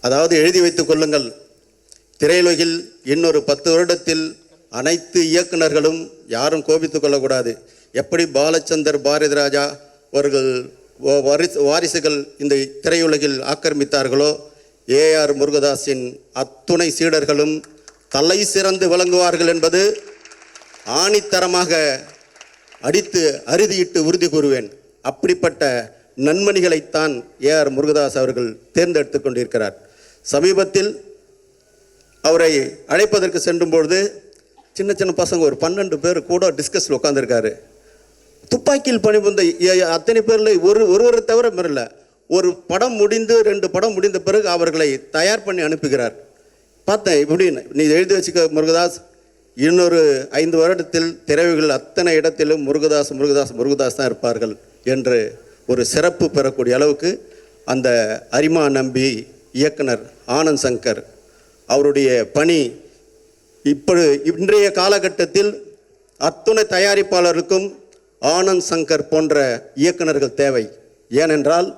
அதாவது எழுதி வைத்துக் கொள்ளுங்கள், திரையுலகில் இன்னொரு 10 வருடத்தில் அனைத்து இயக்குநர்களும் யாரும் கோபித்துக் கொள்ளக்கூடாது. எப்படி பாலச்சந்தர் பாரதிராஜா அவர்கள் வாரிசுகள் இந்த திரையுலகில் ஆக்கிரமித்தார்களோ, ஏஆர் முருகதாஸின் அத்துணை சீடர்களும் தலை சிறந்து விளங்குவார்கள் என்பது ஆணித்தரமாக அடித்து அறுதியிட்டு உறுதி கூறுவேன். அப்படிப்பட்ட நன்மணிகளைத்தான் ஏஆர் முருகதாஸ் அவர்கள் தேர்ந்தெடுத்து கொண்டிருக்கிறார். சமீபத்தில் அவரை அழைப்பதற்கு சென்றும்பொழுது சின்ன சின்ன பசங்க ஒரு 12 பேர் கூட டிஸ்கஸில் உட்காந்துருக்காரு. துப்பாக்கியில் பணிபுரிந்த அத்தனை பேரில் ஒருவரை தவிர இல்லை. ஒரு படம் முடிந்து 2 படம் முடிந்த பிறகு அவர்களை தயார் பண்ணி அனுப்புகிறார். பார்த்தேன், இப்படின்னு நீ எழுதி வச்சுக்க முருகதாஸ், இன்னொரு 5 வருடத்தில் திரையுலகில் அத்தனை இடத்திலும் முருகதாஸ் முருகதாஸ் முருகதாஸ் தான் இருப்பார்கள் என்று ஒரு சிறப்பு பெறக்கூடிய அளவுக்கு அந்த அரிமா நம்பி இயக்குனர் ஆனந்த் சங்கர் அவருடைய பணி இன்றைய காலகட்டத்தில் அத்துணை தயாரிப்பாளருக்கும் ஆனந்த் சங்கர் போன்ற இயக்குனர்கள் தேவை. ஏனென்றால்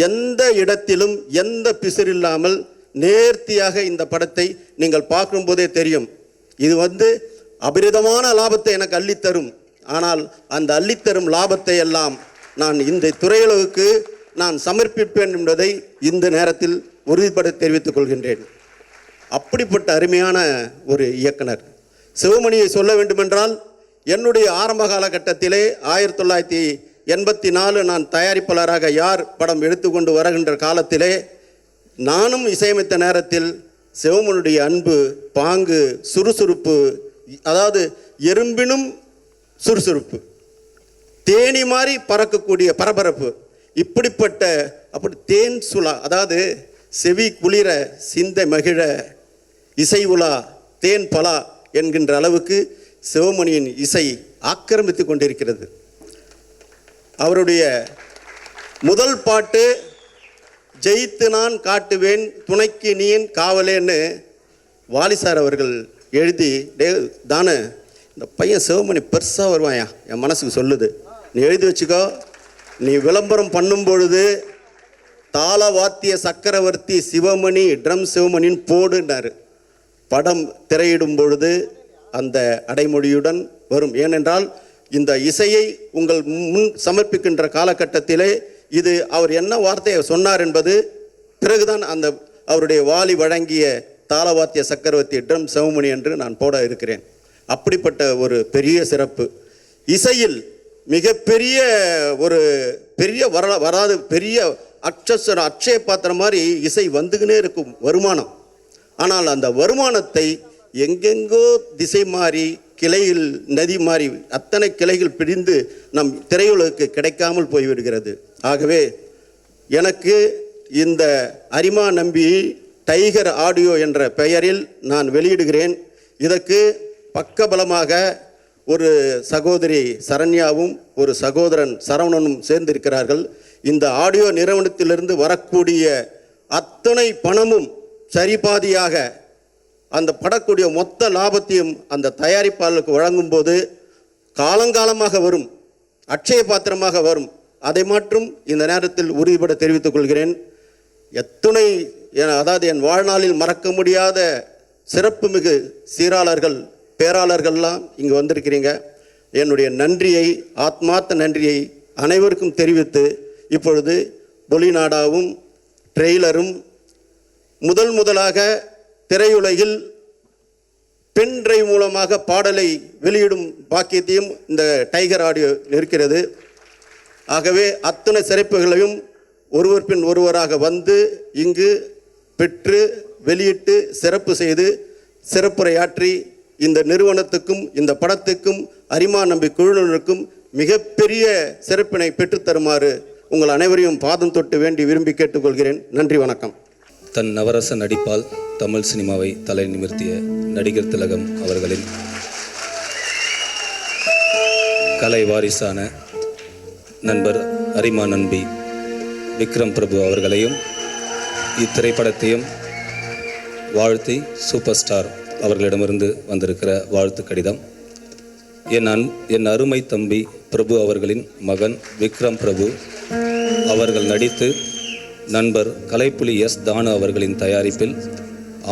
எந்த இடத்திலும் எந்த பிசிறில்லாமல் நேர்த்தியாக இந்த படத்தை நீங்கள் பார்க்கும்போதே தெரியும். இது அபரிதமான லாபத்தை எனக்கு அள்ளித்தரும். ஆனால் அந்த அள்ளித்தரும் லாபத்தை எல்லாம் நான் இந்த துறையுலகுக்கு நான் சமர்ப்பிப்பேன் என்பதை இந்த நேரத்தில் உறுதிப்பட தெரிவித்துக் கொள்கின்றேன். அப்படிப்பட்ட அருமையான ஒரு இயக்குனர் சிவமணியை சொல்ல வேண்டுமென்றால், என்னுடைய ஆரம்ப காலகட்டத்திலே 1984 நான் தயாரிப்பாளராக யார் படம் எடுத்துக்கொண்டு வருகின்ற காலத்திலே நானும் இசையமைத்த நேரத்தில் சிவமணியுடைய அன்பு, பாங்கு, சுறுசுறுப்பு, அதாவது எறும்பினும் சுறுசுறுப்பு, தேனி மாதிரி பறக்கக்கூடிய பரபரப்பு, இப்படிப்பட்ட அப்படி தேன் சுலா, அதாவது செவி குளிர சிந்தை மகிழ இசை உலா தேன் பலா என்கின்ற அளவுக்கு சிவமணியின் இசை ஆக்கிரமித்து கொண்டிருக்கிறது. அவருடைய முதல் பாட்டு ஜெயித்து நான் காட்டுவேன் துணைக்கு நீன் காவலேன்னு வாலிசார் அவர்கள் எழுதி, தானே இந்த பையன் சிவமணி பெருசாக வருவாயா, என் மனசுக்கு சொல்லுது, நீ எழுதி வச்சுக்கோ, நீ விளம்பரம் பண்ணும் பொழுது தாள வாத்திய சக்கரவர்த்தி சிவமணி ட்ரம் சிவமணின்னு போடுனார். படம் திரையிடும் பொழுது அந்த அடைமொழியுடன் வரும். ஏனென்றால் இந்த இசையை உங்கள் முன் சமர்ப்பிக்கின்ற காலகட்டத்திலே இது அவர் என்ன வார்த்தையை சொன்னார் என்பது பிறகுதான் அந்த அவருடைய வாலி வழங்கிய தாளவாத்திய சக்கரவர்த்தி ட்ரம் சிவமணி என்று நான் போட இருக்கிறேன். அப்படிப்பட்ட ஒரு பெரிய சிறப்பு இசையில் மிகப்பெரிய ஒரு பெரிய வராது பெரிய அட்சய பாத்திரம் மாதிரி இசை வந்துக்கினே இருக்கும் வருமானம். ஆனால் அந்த வருமானத்தை எங்கெங்கோ திசை மாறி கிளையில் நதி மாறி அத்தனை கிளைகள் பிடிந்து நம் திரையுலகுக்கு கிடைக்காமல் போய்விடுகிறது. ஆகவே எனக்கு இந்த அரிமா நம்பி டைகர் ஆடியோ என்ற பெயரில் நான் வெளியிடுகிறேன். இதற்கு பக்கபலமாக ஒரு சகோதரி சரண்யாவும் ஒரு சகோதரன் சரவணனும் சேர்ந்திருக்கிறார்கள். இந்த ஆடியோ நிறுவனத்திலிருந்து வரக்கூடிய அத்தனை பணமும் சரிபாதியாக அந்த படக்கூடிய மொத்த லாபத்தையும் அந்த தயாரிப்பாளருக்கு வழங்கும் போது காலங்காலமாக வரும், அட்சய பாத்திரமாக வரும். அதை மாற்றும் இந்த நேரத்தில் உறுதிபட தெரிவித்துக் கொள்கிறேன். எத்துணை அதாவது என் வாழ்நாளில் மறக்க முடியாத சிறப்புமிகு சீராளர்கள் பேராளர்கள்லாம் இங்கு வந்திருக்கிறீங்க. என்னுடைய நன்றியை, ஆத்மார்த்த நன்றியை அனைவருக்கும் தெரிவித்து, இப்பொழுது பொலிநாடாவும் ட்ரெய்லரும் முதலாக திரையுலகில் பென் டிரைவ் மூலமாக பாடலை வெளியிடும் பாக்கியத்தையும் இந்த டைகர் ஆடியோ இருக்கிறது. ஆகவே அத்தனை சிறப்புகளையும் ஒருவர் பின் ஒருவராக வந்து இங்கு பெற்று வெளியிட்டு சிறப்பு செய்து சிறப்புரையாற்றி இந்த நிறுவனத்துக்கும் இந்த படத்துக்கும் அரிமா நம்பி குழுவினருக்கும் மிகப்பெரிய சிறப்பினை பெற்றுத்தருமாறு உங்கள் அனைவரையும் பாதம் தொட்டு வேண்டி விரும்பி கேட்டுக்கொள்கிறேன். நன்றி, வணக்கம். தன் நவரச நடிப்பால் தமிழ் சினிமாவை தலை நிமிர்த்திய நடிகர் திலகம் அவர்களின் கலை வாரிசான நண்பர் அரிமா நம்பி விக்ரம் பிரபு அவர்களையும் இத்திரைப்படத்தையும் வாழ்த்தி சூப்பர் ஸ்டார் அவர்களிடமிருந்து வந்திருக்கிற வாழ்த்து கடிதம். என் அருமை தம்பி பிரபு அவர்களின் மகன் விக்ரம் பிரபு அவர்கள் நடித்து நண்பர் கலைப்புலி எஸ் தானு அவர்களின் தயாரிப்பில்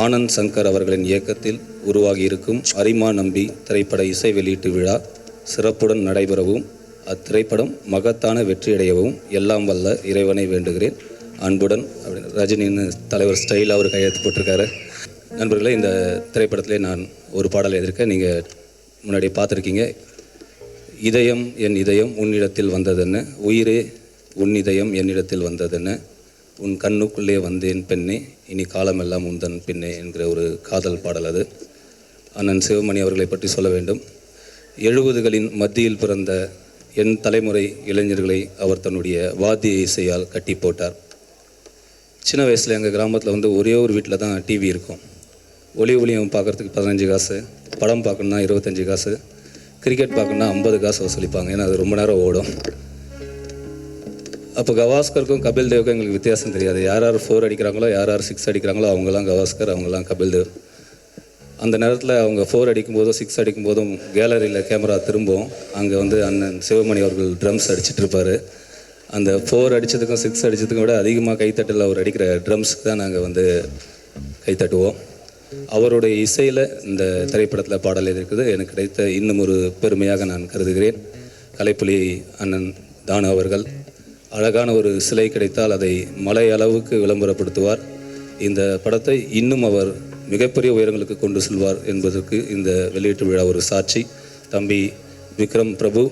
ஆனந்த் சங்கர் அவர்களின் இயக்கத்தில் உருவாகியிருக்கும் அரிமா நம்பி திரைப்பட இசை வெளியீட்டு விழா சிறப்புடன் நடைபெறவும் அத்திரைப்படம் மகத்தான வெற்றியடையவும் எல்லாம் வல்ல இறைவனை வேண்டுகிறேன். அன்புடன் அப்படின்னு ரஜினின்னு தலைவர் ஸ்டைல் அவர் கையெழுத்து போட்டிருக்காரு. நண்பர்களே, இந்த திரைப்படத்திலே நான் ஒரு பாடல் எழுதியிருக்கேன். நீங்கள் முன்னாடி பார்த்துருக்கீங்க. இதயம் என் இதயம் உன்னிடத்தில் வந்ததென்ன, உயிரே உன் இதயம் என்னிடத்தில் வந்ததென்ன, உன் கண்ணுக்குள்ளே வந்தேன் பெண்ணே, இனி காலமெல்லாம் உந்தன் பெண்ணே என்கிற ஒரு காதல் பாடல். அது அண்ணன் சிவமணி அவர்களை பற்றி சொல்ல வேண்டும். 70களின் மத்தியில் பிறந்த என் தலைமுறை இளைஞர்களை அவர் தன்னுடைய வாத்திய இசையால் கட்டி போட்டார். சின்ன வயசில் எங்கள் கிராமத்தில் ஒரே ஒரு வீட்டில் தான் டிவி இருக்கும். ஒளியும் பார்க்குறதுக்கு 15 காசு, படம் பார்க்கணுன்னா 25 காசு, கிரிக்கெட் பார்க்கணுன்னா 50 காசு வசூலிப்பாங்க. ஏன்னா அது ரொம்ப நேரம் ஓடும். அப்போ கவாஸ்கருக்கும் கபில் தேவுக்கும் எங்களுக்கு வித்தியாசம் தெரியாது. யார் 4 அடிக்கிறாங்களோ, யார் 6 அடிக்கிறாங்களோ அவங்களாம் கவாஸ்கர், அவங்களாம் கபில் தேவ். அந்த நேரத்தில் அவங்க 4 அடிக்கும்போதும் 6 அடிக்கும்போதும் கேலரியில் கேமரா திரும்பும். அங்கே அண்ணன் சிவமணி அவர்கள் ட்ரம்ஸ் அடிச்சுட்டு இருப்பார். அந்த 4 அடித்ததுக்கும் 6 அடித்ததுக்கும் விட அதிகமாக கைத்தட்டல் அவர் அடிக்கிற ட்ரம்ஸுக்கு தான் நாங்கள் கைத்தட்டுவோம். அவருடைய இசையில் இந்த திரைப்படத்தில் பாடல் இருக்குது. எனக்கு கிடைத்த இன்னும் ஒரு பெருமையாக நான் கருதுகிறேன். கலைப்புலி அண்ணன் தானு அவர்கள் அழகான ஒரு சிலை கிடைத்தால் அதை மலை அளவுக்கு விளம்பரப்படுத்துவார். இந்த படத்தை இன்னும் அவர் மிகப்பெரிய உயரங்களுக்கு கொண்டு செல்வார் என்பதற்கு இந்த வெளியீட்டு விழா ஒரு சாட்சி. தம்பி விக்ரம் பிரபு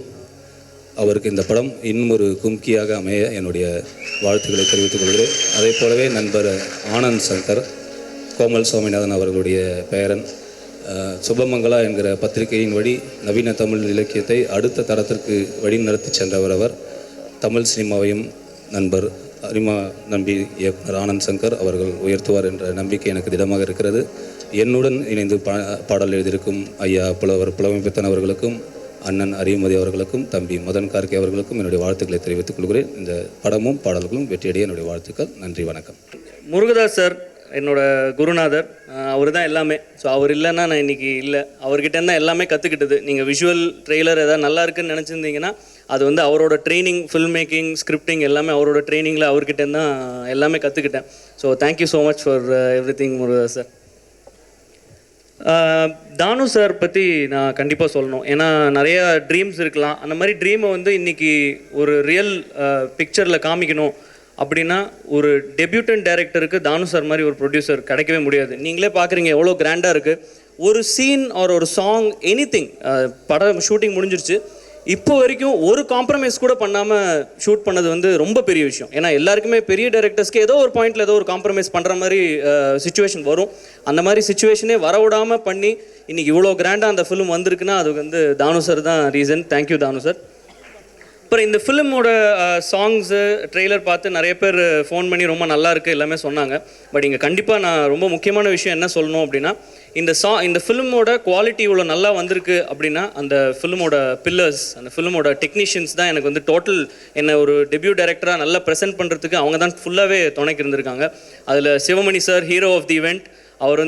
அவருக்கு இந்த படம் இன்னும் ஒரு கும்கியாக அமைய என்னுடைய வாழ்த்துக்களை தெரிவித்துக் கொள்கிறேன். அதே போலவே நண்பர் ஆனந்த் சங்கர், கோமல் சுவாமிநாதன் அவர்களுடைய பெயரன், சுபமங்களா என்கிற பத்திரிகையின் வழி நவீன தமிழ் இலக்கியத்தை அடுத்த தரத்திற்கு வழிநடத்தி சென்றவர் அவர். தமிழ் சினிமாவையும் நண்பர் அரிமா நம்பி இயக்குனர் ஆனந்த் சங்கர் அவர்கள் உயர்த்துவார் என்ற நம்பிக்கை எனக்கு திடமாக இருக்கிறது. என்னுடன் இணைந்து பாடல் எழுதியிருக்கும் ஐயா புலமைப்பித்தன் அவர்களுக்கும், அண்ணன் அரிமதி அவர்களுக்கும், தம்பி மதன் கார்கே அவர்களுக்கும் என்னுடைய வாழ்த்துக்களை தெரிவித்துக் கொள்கிறேன். இந்த படமும் பாடல்களும் வெற்றியடைய என்னுடைய வாழ்த்துக்கள். நன்றி, வணக்கம். முருகதாஸ் சார் என்னோட குருநாதர். அவர் தான் எல்லாமே. ஸோ அவர் இல்லைன்னா நான் இன்றைக்கி இல்லை. அவர்கிட்ட தான் எல்லாமே கற்றுக்கிட்டது. நீங்கள் விஷுவல் ட்ரெய்லர் எதாவது நல்லா இருக்குன்னு நினச்சிருந்தீங்கன்னா அது அவரோட ட்ரைனிங், ஃபில்ம் மேக்கிங், ஸ்கிரிப்டிங் எல்லாமே அவரோட ட்ரைனிங்கில் அவர்கிட்ட தான் எல்லாமே கற்றுக்கிட்டேன். So thank you so much for everything Murugadoss sir. Thanu sir பற்றி நான் கண்டிப்பாக சொல்லணும். ஏன்னா நிறையா ட்ரீம்ஸ் இருக்கலாம். அந்த மாதிரி ட்ரீமை இன்றைக்கி ஒரு ரியல் பிக்சரில் காமிக்கணும் அப்படின்னா ஒரு டெபியூட்டன்ட் டைரக்டருக்கு தானு சார் மாதிரி ஒரு ப்ரொடியூசர் கிடைக்கவே முடியாது. நீங்களே பார்க்குறீங்க எவ்வளோ கிராண்டாக இருக்குது. ஒரு சீன் ஒரு சாங், எனிதிங், படம் ஷூட்டிங் முடிஞ்சிருச்சு, இப்போ வரைக்கும் ஒரு காம்ப்ரமைஸ் கூட பண்ணாமல் ஷூட் பண்ணது ரொம்ப பெரிய விஷயம். ஏன்னா எல்லாருக்குமே பெரிய டைரக்டர்ஸ்க்கு ஏதோ ஒரு பாயிண்டில் ஏதோ ஒரு காம்ப்ரமைஸ் பண்ணுற மாதிரி சுச்சுவேஷன் வரும். அந்த மாதிரி சுச்சுவேஷனே வரவிடாமல் பண்ணி இன்றைக்கி இவ்வளோ கிராண்டாக அந்த ஃபிலிம் வந்திருக்குன்னா அதுக்கு தானு சார் தான் ரீசன். தேங்க்யூ தானு சார். அப்புறம் இந்த ஃபிலிமோட சாங்ஸு ட்ரெய்லர் பார்த்து நிறைய பேர் ஃபோன் பண்ணி ரொம்ப நல்லா இருக்குது எல்லாமே சொன்னாங்க. பட் இங்கே கண்டிப்பாக நான் ரொம்ப முக்கியமான விஷயம் என்ன சொல்லணும் அப்படின்னா, இந்த ஃபிலிமோட குவாலிட்டி இவ்வளோ நல்லா வந்திருக்கு அப்படின்னா அந்த ஃபிலிமோட பில்லர்ஸ், அந்த ஃபிலிமோட டெக்னீஷியன்ஸ் தான் எனக்கு டோட்டல் என்ன ஒரு டெபியூ டைரக்டராக நல்லா ப்ரெசென்ட் பண்ணுறதுக்கு அவங்க தான் ஃபுல்லாகவே துணைக்கு இருந்திருக்காங்க. அதில் Sivamani sir hero of the event. அவர்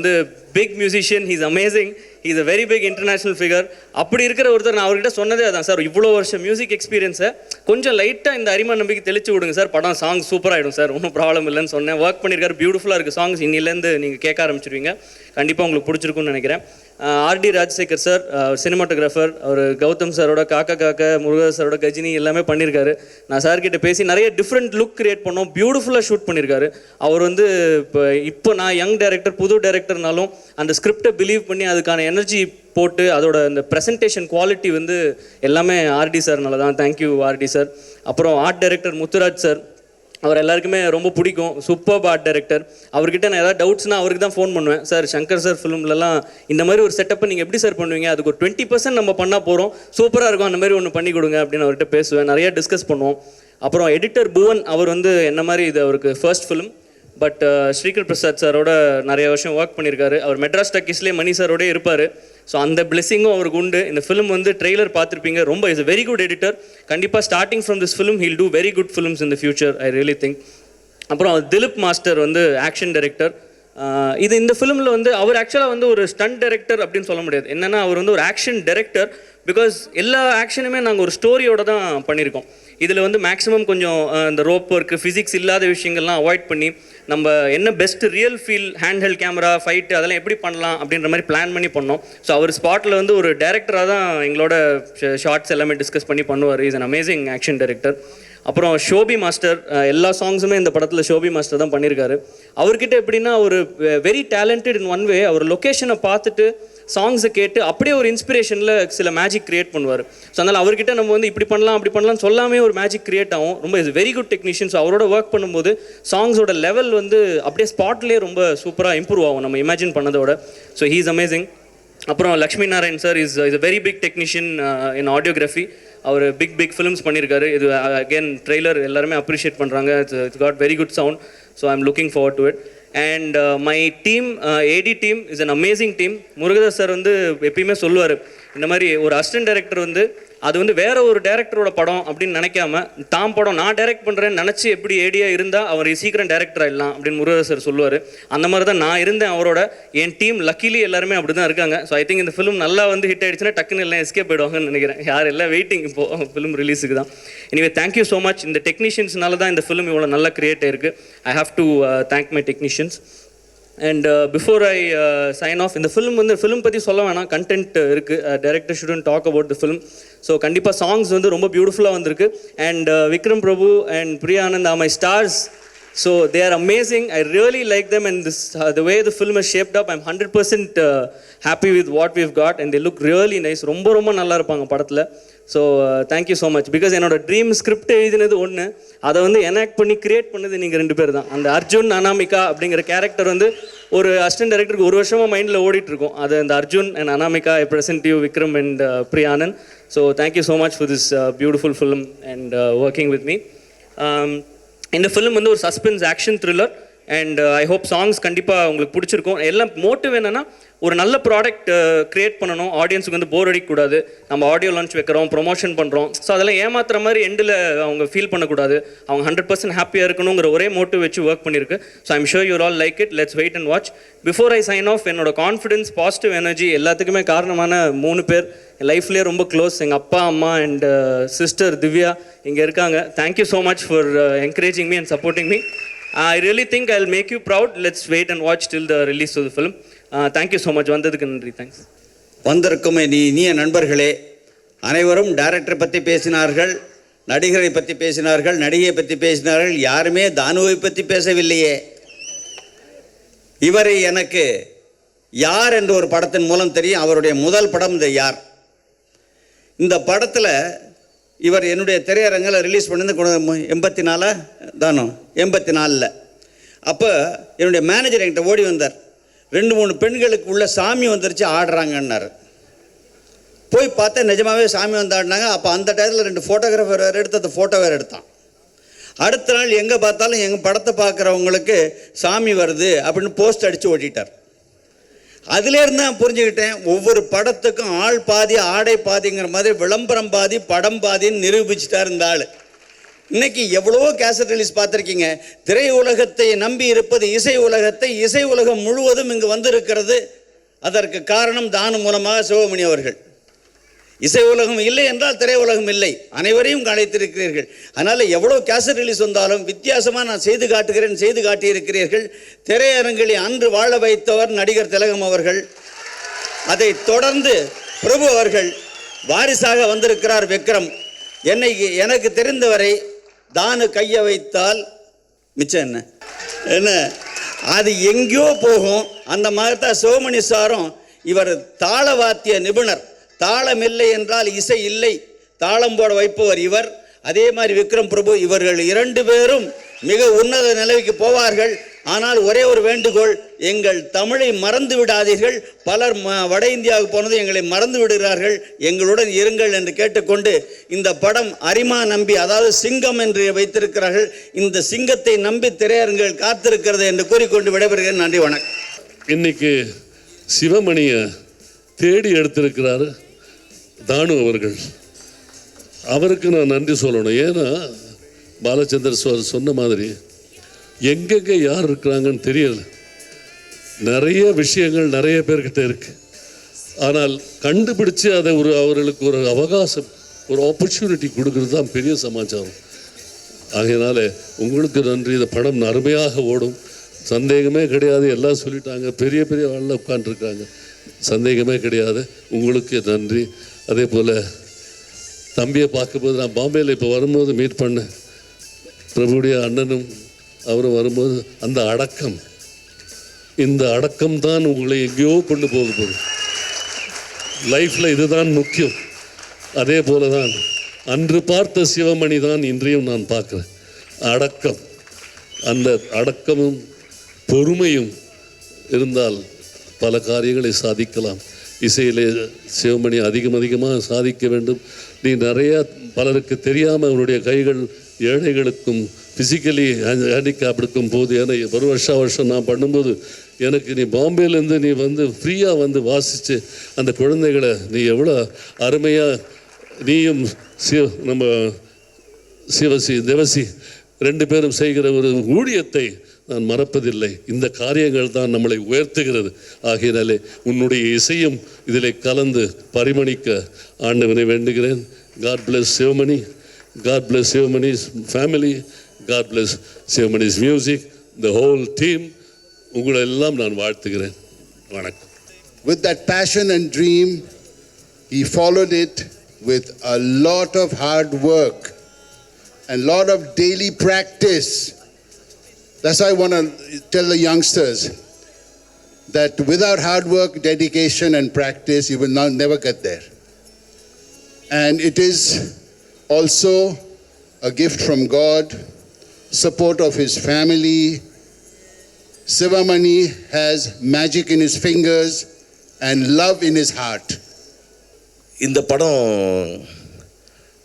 big musician, he's amazing, he's a very big international figure. அப்படி இருக்கிற ஒருத்தர் நான் அவர்கிட்ட சொன்னதே அதான், சார் இவ்வளோ வருஷம் மியூசிக் எக்ஸ்பீரியன்ஸை கொஞ்சம் லைட்டாக இந்த அரிமா நம்பிக்கை தெளிச்சு விடுங்க சார், படம் சாங் சூப்பராகிடும் சார், ஒன்றும் ப்ராப்ளம் இல்லைன்னு சொன்னேன். ஒர்க் பண்ணியிருக்காரு, பியூட்டிஃபுல்லாக இருக்குது சாங்ஸ். இன்னிலேருந்து நீங்கள் கேட்க ஆரம்பிச்சிருவீங்க, கண்டிப்பாக உங்களுக்கு பிடிச்சிருக்குன்னு நினைக்கிறேன். ஆர்டி ராஜசேகர் சார் சினிமாட்டோகிராஃபர், அவர் கௌதம் சாரோட காக்கா முருகதாஸ் சாரோட கஜினி எல்லாமே பண்ணியிருக்காரு. நான் சார்கிட்ட பேசி நிறைய டிஃப்ரெண்ட் லுக் கிரியேட் பண்ணோம், பியூட்டிஃபுல்லாக ஷூட் பண்ணியிருக்காரு. அவர் இப்போ நான் யங் டைரக்டர், புது டைரக்டர்னாலும் அந்த ஸ்கிரிப்டை பிலீவ் பண்ணி அதுக்கான எனர்ஜி போட்டு அதோட அந்த ப்ரெசன்டேஷன் குவாலிட்டி எல்லாமே ஆர்டி சார்னால தான். Thank you RD sir. அப்புறம் ஆர்ட் டைரக்டர் முத்துராஜ் சார், அவர் எல்லாருக்குமே ரொம்ப பிடிக்கும், சூப்பர் ஆர்ட் டைரக்டர். அவர்கிட்ட நான் ஏதாவது டவுட்ஸ்னால் அவருக்கு தான் ஃபோன் பண்ணுவேன். சார் சங்கர் சார் ஃபிலிம்லலாம் இந்த மாதிரி ஒரு செட்டப்பை நீங்கள் எப்படி சார் பண்ணுவீங்க, அதுக்கு ஒரு 20% நம்ம பண்ணால் போகிறோம், சூப்பராக இருக்கும், அந்த மாதிரி ஒன்று பண்ணி கொடுங்க அப்படின்னு அவர்கிட்ட பேசுவேன், நிறையா டிஸ்கஸ் பண்ணுவோம். அப்புறம் எடிட்டர் புவன், அவர் என்ன மாதிரி இது அவருக்கு first film, but Srikar Prasad சாரோட நிறைய வருஷம் ஒர்க் பண்ணியிருக்காரு. அவர் மெட்ராஸ் டாக்கீஸ்லேயே மணி சாரோடய இருப்பார். ஸோ அந்த பிளெஸிங்கும் அவருக்கு உண்டு. இந்த ஃபிலிம் ட்ரெய்லர் பார்த்துருப்பீங்க, ரொம்ப is a very good editor. கண்டிப்பாக starting from this film he'll do very good films in the future, I really think. அப்புறம் திலீப் மாஸ்டர் ஆக்ஷன் டைரக்டர். இந்த ஃபிலிமில் அவர் ஆக்சுவலாக ஒரு ஸ்டண்ட் டைரக்டர் அப்படின்னு சொல்ல முடியாது. என்னென்னா அவர் ஒரு ஆக்ஷன் டைரக்டர், பிகாஸ் எல்லா ஆக்ஷனுமே நாங்கள் ஒரு ஸ்டோரியோட தான் பண்ணியிருக்கோம். இதில் வந்து மேக்ஸிமம் கொஞ்சம் இந்த ரோப் ஒர்க்கு ஃபிசிக்ஸ் இல்லாத விஷயங்கள்லாம் அவாய்ட் பண்ணி நம்ம என்ன best real feel hand camera fight அதெல்லாம் எப்படி பண்ணலாம் அப்படின்ற மாதிரி பிளான் பண்ணி பண்ணோம். ஸோ அவர் ஸ்பாட்டில் வந்து ஒரு டேரக்டராக தான் எங்களோட ஷார்ட்ஸ் எல்லாமே டிஸ்கஸ் பண்ணி பண்ணுவார். Is an amazing action director. அப்புறம் ஷோபி மாஸ்டர், எல்லா சாங்ஸுமே இந்த படத்தில் ஷோபி மாஸ்டர் தான் பண்ணியிருக்காரு. அவர்கிட்ட எப்படின்னா ஒரு very talented in one way. அவர் லொக்கேஷனை பார்த்துட்டு சாங்ஸை கேட்டு அப்படியே ஒரு இன்ஸ்பிரேஷனில் சில மேஜிக் கிரியேட் பண்ணுவார். ஸோ அதனால் அவர்கிட்ட நம்ம வந்து இப்படி பண்ணலாம் அப்படி பண்ணலாம்னு சொல்லாமே ஒரு மேஜிக் கிரியேட் ஆகும். ரொம்ப is very good technician. So அவரோட ஒர்க் பண்ணும்போது சாங்ஸோட லெவல் வந்து அப்படியே ஸ்பாட்லேயே ரொம்ப சூப்பராக இம்ப்ரூவ் ஆகும் நம்ம இமேஜின் பண்ணதோட. So he is amazing. அப்புறம் Lakshmi Narayan sir is a very big technician in audiography. அவர் பிக் ஃபிலிம்ஸ் பண்ணியிருக்காரு. இது அகேன் ட்ரெய்லர் எல்லாருமே அப்ரிஷியேட் பண்ணுறாங்க. It's got very good sound. So I am looking forward to it. And my team, AD team is an amazing team. Murugadoss sir வந்து எப்பயுமே சொல்லுவார், இந்த மாதிரி ஒரு அசிஸ்டன்ட் டைரக்டர் வந்து அது வந்து வேற ஒரு டேரக்டரோட படம் அப்படின்னு நினைக்காம தான் படம் நான் டைரக்ட் பண்ணுறேன்னு நினச்சி எப்படி ஏடியாக இருந்தால் அவர் சீக்கிரம் டேரக்டராக இல்லாம் அப்படின்னு முருகதாஸ் சார் சொல்லுவார். அந்த மாதிரி தான் நான் இருந்தேன் அவரோட. என் டீம் லக்கிலி எல்லாருமே அப்படி தான் இருக்காங்க. ஸோ ஐ திங்க் இந்த ஃபிலிம் நல்லா வந்து ஹிட் ஆகிடுச்சுன்னா டக்குன்னு எல்லாம் எஸ்கேப் ஆயிடுவாங்கன்னு நினைக்கிறேன். யார் எல்லாம் வெயிட்டிங் இப்போது ஃபிலிம் ரிலீஸுக்கு தான். Anyway thank you so much. இந்த டெக்னீஷியன்ஸ்னால தான் இந்த ஃபிலிம் இவ்வளோ நல்லா கிரியேட் ஆயிருக்கு. I have to thank my technicians. And before I sign off, இந்த ஃபிலிம் வந்து ஃபிலிம் பற்றி சொல்ல வேணாம், கண்டென்ட் இருக்குது. டைரக்டர் ஷுடன் talk about the film. So கண்டிப்பாக சாங்ஸ் வந்து ரொம்ப பியூட்டிஃபுல்லாக வந்திருக்கு. And Vikram Prabhu and Priya Anand are my stars. So they are amazing. I really like them, and this the way the film is shaped up, I'm 100% happy with what we've got, and they look really nice. ரொம்ப நல்லா இருப்பாங்க படத்தில். So thank you so much. Because என்னோட dream script எழுதினது ஒன்று, அதை வந்து enact பண்ணி கிரியேட் பண்ணது நீங்கள் 2 பேர் தான். அந்த அர்ஜுன் அனாமிகா அப்படிங்கிற கேரக்டர் வந்து ஒரு அசிஸ்டன்ட் டைரக்டருக்கு 1 வருஷமாக மைண்டில் ஓடிட்டுருக்கோம். அது அந்த Arjun and Anamika. I present you Vikram and Priyanand. So thank you so much for this beautiful film and working with me. இந்த ஃபிலிம் வந்து ஒரு suspense action thriller. And I hope songs கண்டிப்பாக உங்களுக்கு பிடிச்சிருக்கும். எல்லாம் மோட்டிவ் என்னென்னா ஒரு நல்ல ப்ராடக்ட் க்ரியேட் பண்ணணும், ஆடியன்ஸுக்கு வந்து போர் அடிக்கக்கூடாது. நம்ம ஆடியோ லான்ச் வைக்கிறோம், ப்ரொமோஷன் பண்ணுறோம். ஸோ அதெல்லாம் ஏமாத்துற மாதிரி எண்டில் அவங்க ஃபீல் பண்ணக்கூடாது. அவங்க 100% ஹாப்பியாக இருக்கணுங்கிற ஒரே மோட்டிவ் வச்சு ஒர்க் பண்ணியிருக்கு. So I'm sure you're all like it. Let's wait and watch. Before I sign off, என்னோட கான்ஃபிடன்ஸ், பாசிட்டிவ் எனர்ஜி எல்லாத்துக்குமே காரணமான 3 பேர் என் லைஃப்லேயே ரொம்ப க்ளோஸ். எங்கள் அப்பா, அம்மா அண்ட் சிஸ்டர் திவ்யா இங்கே இருக்காங்க. Thank you so much for encouraging me and supporting me. I really think I'll make you proud. Let's wait and watch till the release of the film. Thank you so much. வந்ததுக்கு நன்றி. Thanks. வந்திருக்கும் இனிய நண்பர்களே, அனைவரும் டைரக்டரை பற்றி பேசினார்கள், நடிகரை பற்றி பேசினார்கள், நடிகையை பற்றி பேசினார்கள். யாருமே தானுவை பற்றி பேசவில்லையே. இவரை எனக்கு யார் என்ற ஒரு படத்தின் மூலம் தெரியும். அவருடைய முதல் படம் இந்த யார். இந்த படத்தில் இவர் என்னுடைய திரையரங்கில் ரிலீஸ் பண்ணது 84 தானோ, 84. அப்போ என்னுடைய மேனேஜர் என்கிட்ட ஓடி வந்தார். 2-3 பெண்களுக்கு உள்ள சாமி வந்துருச்சு, ஆடுறாங்கன்னாரு. போய் பார்த்தா நிஜமாகவே சாமி வந்து ஆடினாங்க. அப்போ அந்த டயத்தில் 2 ஃபோட்டோகிராஃபர் வேறு எடுத்து அந்த ஃபோட்டோ வேறு எடுத்தான். அடுத்த நாள் எங்கே பார்த்தாலும் எங்கள் படத்தை பார்க்குறவங்களுக்கு சாமி வருது அப்படின்னு போஸ்ட் அடித்து ஓட்டிட்டார். அதிலேருந்து நான் புரிஞ்சுக்கிட்டேன், ஒவ்வொரு படத்துக்கும் ஆள் பாதி ஆடை பாதிங்கிற மாதிரி விளம்பரம் பாதி படம் பாதின்னு நிரூபிச்சுட்டார் இந்த ஆள். இன்னைக்கு எவ்வளவோ கேசட் ரிலீஸ் பார்த்துருக்கீங்க. திரை உலகத்தை நம்பி இருப்பது இசை உலகத்தை, இசை உலகம் முழுவதும் இங்கு வந்திருக்கிறது. அதற்கு காரணம் தானு மூலமாக சிவமணி அவர்கள். இசை உலகம் இல்லை என்றால் திரை உலகம் இல்லை. அனைவரையும் அழைத்திருக்கிறீர்கள். அதனால் எவ்வளோ கேசட் ரிலீஸ் வந்தாலும் வித்தியாசமாக நான் செய்து காட்டுகிறேன், செய்து காட்டியிருக்கிறீர்கள். திரையரங்கில் அன்று வாழ வைத்தவர் நடிகர் திலகம் அவர்கள். அதை தொடர்ந்து பிரபு அவர்கள், வாரிசாக வந்திருக்கிறார் விக்ரம். எனக்கு தெரிந்தவரை தானு கையை வைத்தால் மிச்சம் என்ன அது எங்கேயோ போகும். அந்த மாதிரி தான் சிவமணி சாரும். இவர் தாளவாத்திய நிபுணர். தாளம் இல்லை என்றால் இசை இல்லை, தாளம் போட வைப்பவர் இவர். அதே மாதிரி விக்ரம் பிரபு. இவர்கள் 2 பேரும் மிக உன்னத நிலைக்கு போவார்கள். ஆனால் ஒரே ஒரு வேண்டுகோள், எங்கள் தமிழை மறந்து விடாதீர்கள். பலர் வட இந்தியாவுக்கு போனது எங்களை மறந்து விடுகிறார்கள், எங்களுடன் இருங்கள் என்று கேட்டுக்கொண்டு, இந்த படம் அரிமா நம்பி, அதாவது சிங்கம் என்று வைத்திருக்கிறார்கள், இந்த சிங்கத்தை நம்பி திரையரங்குகள் காத்திருக்கிறது என்று கூறிக்கொண்டு விடைபெறுகிறேன். நன்றி, வணக்கம். இன்னைக்கு சிவமணியை தேடி எடுத்திருக்கிறாரு தானு அவர்கள். அவருக்கு நான் நன்றி சொல்லணும். ஏன்னா பாலச்சந்தர் சார் சொன்ன மாதிரி எங்கெங்கே யார் இருக்கிறாங்கன்னு தெரியல. நிறைய விஷயங்கள் நிறைய பேர்கிட்ட இருக்கு. ஆனால் கண்டுபிடிச்சு அதை அவர்களுக்கு ஒரு அவகாசம் ஒரு ஆப்பர்ச்சுனிட்டி கொடுக்கறது தான் பெரிய சமாச்சாரம். ஆகையினால உங்களுக்கு நன்றி. இந்த படம் அருமையாக ஓடும், சந்தேகமே கிடையாது. எல்லாம் சொல்லிட்டாங்க, பெரிய பெரிய ஆளில் உட்காந்துருக்காங்க, சந்தேகமே கிடையாது. உங்களுக்கு நன்றி. அதே போல் தம்பியை பார்க்கும்போது நான் பாம்பேயில் இப்போ வரும்போது மீட் பண்ணேன், பிரபுடைய அண்ணனும் அவரும் வரும்போது அந்த அடக்கம், இந்த அடக்கம் தான் உங்களை எங்கேயோ கொண்டு போக போகுது. லைஃப்பில் இதுதான் முக்கியம். அதே போல தான் அன்று பார்த்த சிவமணி தான் இன்றையும் நான் பார்க்குறேன். அடக்கம், அந்த அடக்கமும் பொறுமையும் இருந்தால் பல காரியங்களை சாதிக்கலாம். இசையிலே சிவமணி அதிகமாக சாதிக்க வேண்டும். நீ நிறைய பலருக்கு தெரியாமல் அவருடைய கைகள் ஏழைகளுக்கும் ஃபிசிக்கலி ஹேண்டிகேப்டுக்கும் போது, ஏன்னா ஒரு வருஷம் நான் பண்ணும்போது எனக்கு நீ பாம்பேலேருந்து நீ வந்து ஃப்ரீயாக வந்து வாசித்து அந்த குழந்தைகளை நீ எவ்வளோ அருமையாக, நீயும் நம்ம தேவசி 2 பேரும் செய்கிற ஒரு ஊழியத்தை நான் மறப்பதில்லை. இந்த காரியங்கள் தான் நம்மளை உயர்த்துகிறது. ஆகையினாலே உன்னுடைய இசையும் இதில் கலந்து பரிமணிக்க ஆண்டவனை வேண்டுகிறேன். God bless Sivamani. God bless சிவமணி's family. God bless சிவமணி's music, the whole team. உங்களை எல்லாம் நான் வாழ்த்துகிறேன். வணக்கம். With that passion and dream, he followed it with a lot of hard work and lot of daily practice. That's why I want to tell the youngsters that without hard work, dedication and practice, you will never get there. And it is also a gift from God, support of his family. Sivamani has magic in his fingers and love in his heart. இந்த படம்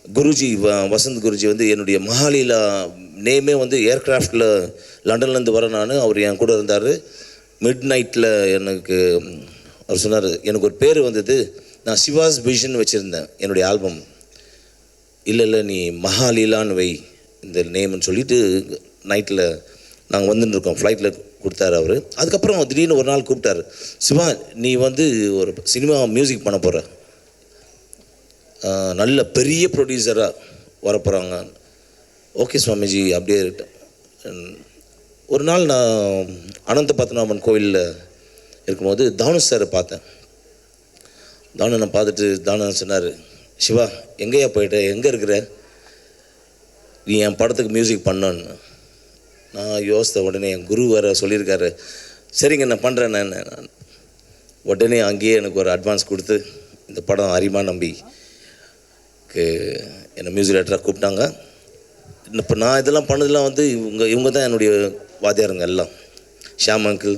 குருஜி வசந்த் குருஜி வந்து என்னுடைய மகாலீலா நேமே வந்து ஏர்கிராஃப்டில் லண்டன்லேருந்து வர நான், அவர் என் கூட இருந்தார். Mid நைட்டில் எனக்கு அவர் சொன்னார், எனக்கு ஒரு பேர் வந்தது, நான் சிவாஸ் விஷன் வச்சுருந்தேன் என்னுடைய ஆல்பம். இல்லை நீ மகாலீலான்னு வை இந்த நேம்னு சொல்லிட்டு நைட்டில் நாங்கள் வந்துட்டுருக்கோம், ஃப்ளைட்டில் கொடுத்தாரு அவர். அதுக்கப்புறம் திடீர்னு ஒரு நாள் கூப்பிட்டாரு, சிவா நீ வந்து ஒரு சினிமா மியூசிக் பண்ண போகிற, நல்ல பெரிய ப்ரொடியூசராக வரப்போகிறாங்க. ஓகே சுவாமிஜி அப்படியே இருக்கட்டும். ஒரு நாள் நான் அனந்த பத்மநாபன் கோயிலில் இருக்கும்போது தானு சாரை பார்த்தேன். தானனை பார்த்துட்டு தானன் சொன்னார், சிவா எங்கேயா போயிட்ட, எங்கே இருக்கிற, நீ என் படத்துக்கு மியூசிக் பண்ணன்னு. நான் யோசித்த உடனே என் குரு வேறு சொல்லியிருக்காரு, சரிங்க நான் பண்ணுறேன். நான் உடனே அங்கேயே எனக்கு ஒரு அட்வான்ஸ் கொடுத்து இந்த படம் அரிமா நம்பிக்கு என்னை மியூசிக் டைரக்டராக கூப்பிட்டாங்க. இப்போ நான் இதெல்லாம் பண்ணதெல்லாம் வந்து இவங்க தான் என்னுடைய வாத்தியாருங்க எல்லாம். ஷியாம் அங்கிள்,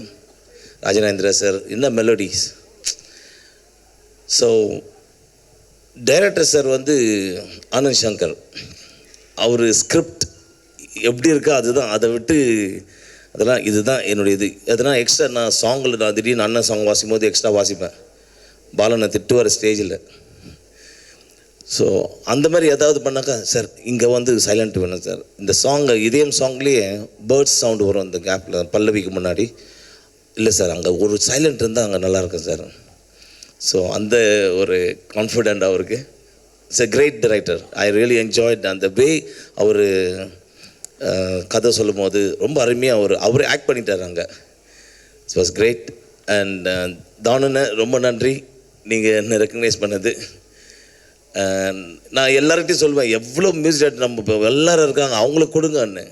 ராஜநேந்திரா சார், இன்னும் மெலோடிஸ். ஸோ டைரக்டர் சார் வந்து ஆனந்த் சங்கர், அவர் ஸ்கிரிப்ட் எப்படி இருக்கோ அதுதான், அதை விட்டு அதெல்லாம் இதுதான் என்னுடைய இது. அதெல்லாம் எக்ஸ்ட்ரா நான் சாங்கில் நான் திடீர்னு அண்ணன் சாங் வாசிக்கும் போது எக்ஸ்ட்ரா வாசிப்பேன். பாலனை திட்டுவார் ஸ்டேஜில். ஸோ அந்த மாதிரி ஏதாவது பண்ணாக்கா, சார் இங்கே வந்து சைலண்ட் வேணும் சார், இந்த சாங்கை இதயம் சாங்லேயே பேர்ட்ஸ் சவுண்டு வரும் இந்த கேப்பில் பல்லவிக்கு முன்னாடி, இல்லை சார் அங்கே ஒரு சைலண்ட் இருந்தால் அங்கே நல்லாயிருக்கும் சார். ஸோ அந்த ஒரு கான்ஃபிடென்ட் அவருக்கு. It's a great director. I really enjoyed அந்த வே. அவர் கதை சொல்லும் போது ரொம்ப அருமையாக அவர் ஆக்ட் பண்ணிட்டார் அங்கே. It's was great. அண்ட் தானனை ரொம்ப நன்றி நீங்கள் என்ன ரெக்கக்னைஸ் பண்ணது. நான் எல்லார்கிட்டையும் சொல்லுவேன், எவ்வளோ மியூசிக் டைரக்டர் நம்ம இப்போ எல்லோரும் இருக்காங்க, அவங்களுக்கு கொடுங்கன்னு.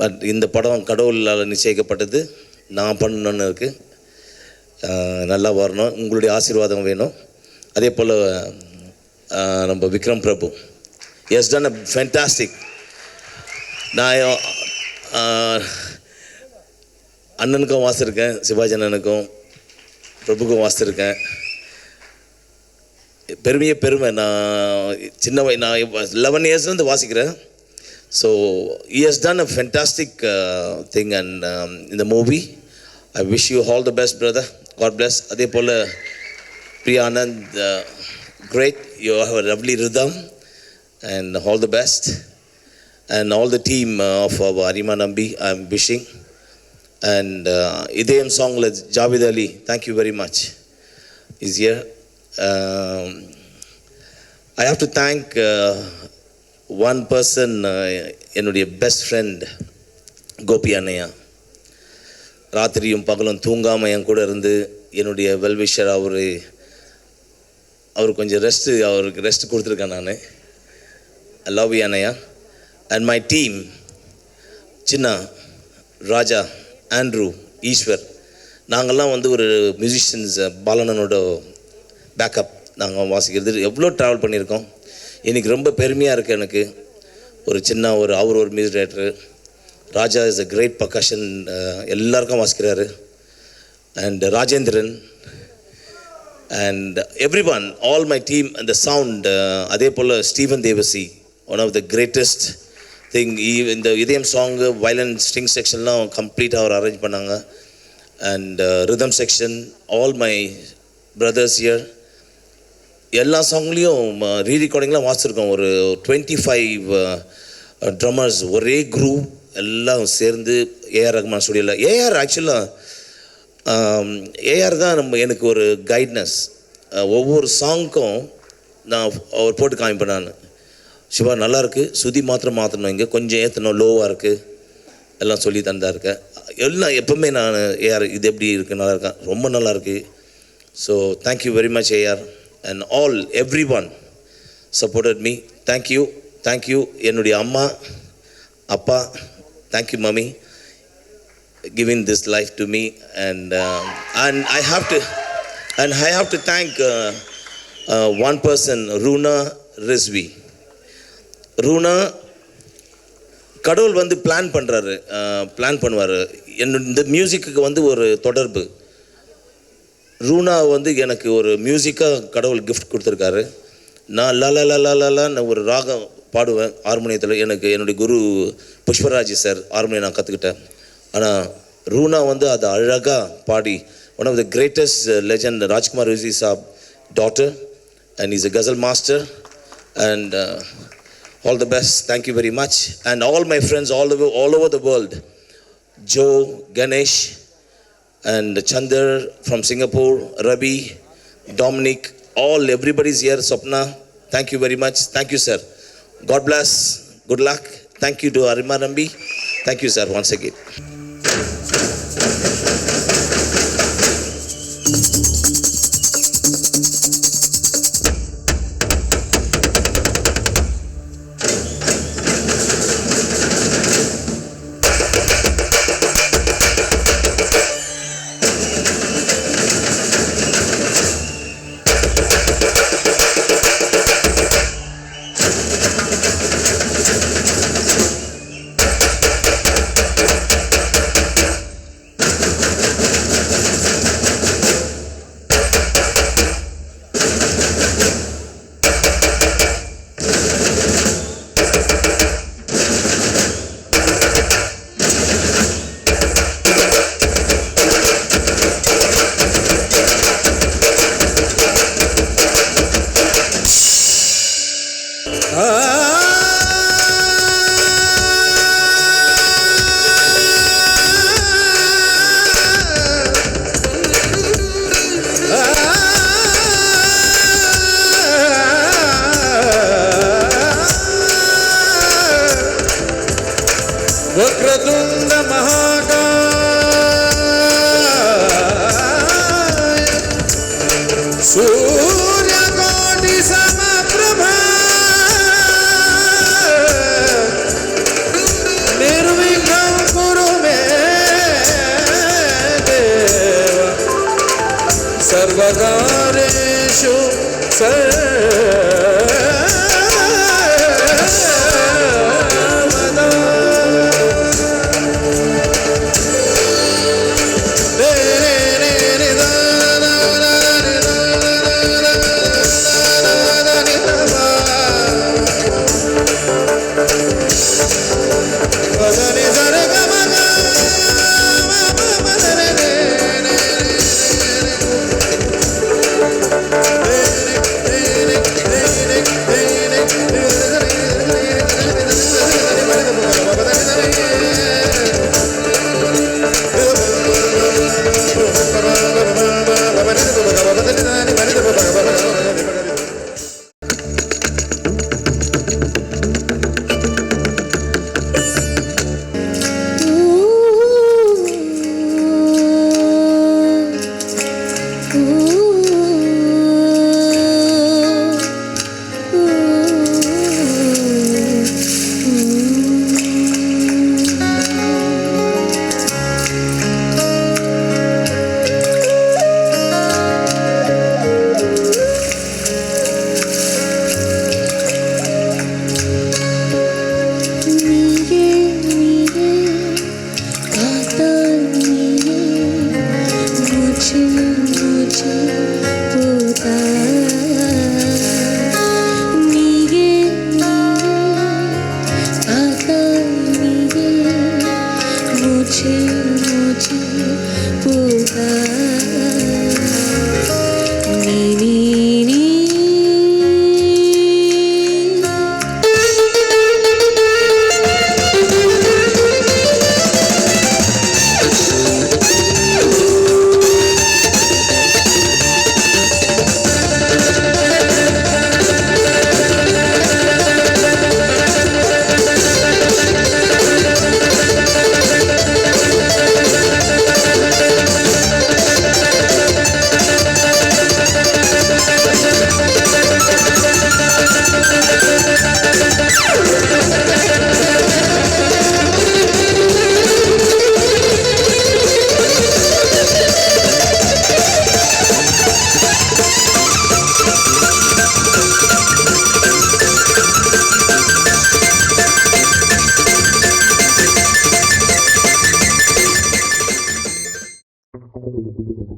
பட் இந்த படம் கடவுளால் நிச்சயிக்கப்பட்டது, நான் பண்ணணுன்னு இருக்குது. நல்லா வரணும், உங்களுடைய ஆசீர்வாதம் வேணும். அதே போல் நம்ம Vikram Prabhu S done a fantastic. நான் அண்ணனுக்கும் வாசிருக்கேன், சிவாஜி அண்ணனுக்கும் பிரபுக்கும் வாசிருக்கேன். பெருமை. நான் நான் 11 இயர்ஸ்லேருந்து வாசிக்கிறேன். So he has done a fantastic thing and in the movie. I wish you all the best, brother. God bless. அதே போல் Priya Anand, great. You have a lovely rhythm and all the best. And all the team of Arima Nambi, I am wishing. And Ideyam song, Javed Ali, thank you very much. Is here. I have to thank one person, என்னுடைய best friend Gopi அண்ணையா. ராத்திரியும் பகலும் தூங்காமல் என் கூட இருந்து என்னுடைய well-wisher அவர் கொஞ்சம் அவருக்கு rest கொடுத்துருக்கேன் நான். ஐ லவ் யூ அண்ணையா. And my team, Chinna, Raja, Andrew, Ishwar, நாங்கள்லாம் வந்து ஒரு மியூசிஷியன்ஸ், பாலனனோட பேக்கப். நாங்கள் வாசிக்கிறது எவ்வளோ ட்ராவல் பண்ணியிருக்கோம். இன்றைக்கி ரொம்ப பெருமையாக இருக்குது எனக்கு. அவர் ஒரு music director. Raja is a great percussion, எல்லாருக்கும் வாசிக்கிறாரு. And Rajendran and everyone, all my team. அந்த சவுண்ட், அதே போல் Stephen Devassy, one of the greatest thing. இந்த இதயம் சாங்கு, வயலன் ஸ்ட்ரிங் செக்ஷன்லாம் கம்ப்ளீட்டாக அவர் அரேஞ்ச் பண்ணாங்க. And rhythm section, all my brothers here. எல்லா சாங்லேயும் ரீரெக்கார்டிங்லாம் வாசிச்சிருக்கோம். ஒரு 25 ட்ரம்மர்ஸ், ஒரே குரூப், எல்லாம் சேர்ந்து ஏஆர் ரஹ்மான் ஸ்டுடியோவில். ஏஆர் தான் எனக்கு ஒரு கைட்னஸ். ஒவ்வொரு சாங்க்கும் நான் அவர் போட்டு காமிப்பேன். நான் சிவா நல்லாயிருக்கு, சுதி மாற்றணும், இங்கே கொஞ்சம் ஏற்றணும், லோவாக இருக்குது, எல்லாம் சொல்லி தந்தா இருக்கேன். எல்லாம் எப்போவுமே நான் ஏஆர் இது எப்படி இருக்குது, நல்லா இருக்கேன், ரொம்ப நல்லாயிருக்கு. So thank you very much AR. And everyone supported me. Thank you என்னுடைய அம்மா அப்பா, thank you mommy, giving this life to me. And I have to thank one person, Runa Rizvi. Runa கடவுள் வந்து பிளான் பண்ணுவார். இந்த மியூசிக்கு வந்து ஒரு தொடர்பு. ரூனா வந்து எனக்கு ஒரு மியூசிக்காக கடவுள் கிஃப்ட் கொடுத்துருக்காரு. நான் லலான்னு ஒரு ராகம் பாடுவேன் ஹார்மோனியத்தில். என்னுடைய குரு புஷ்பராஜ் சார் ஹார்மோனியம் நான் கற்றுக்கிட்டேன். ஆனால் ரூனா வந்து அதை அழகாக பாடி, one of the greatest legend Rajkumar Rishi Saab daughter, and is a ghazal master. And all the best. Thank you very much. And all my friends all over the world, Joe, Ganesh, and Chandar from Singapore, Ravi, Dominic, everybody's here. Swapna, thank you very much. Thank you, sir. God bless. Good luck. Thank you to Arima Nambi. Thank you, sir, once again. वक्रतुंड महाकाय सूर्यकोटि समप्रभा निर्विघ्नं कुरु मे देव सर्वकार्येषु மூச்சு மூச்சு போதா நீயே காத்தா நீயே மூச்சு மூச்சு போதா நீ நீ நீ Thank you.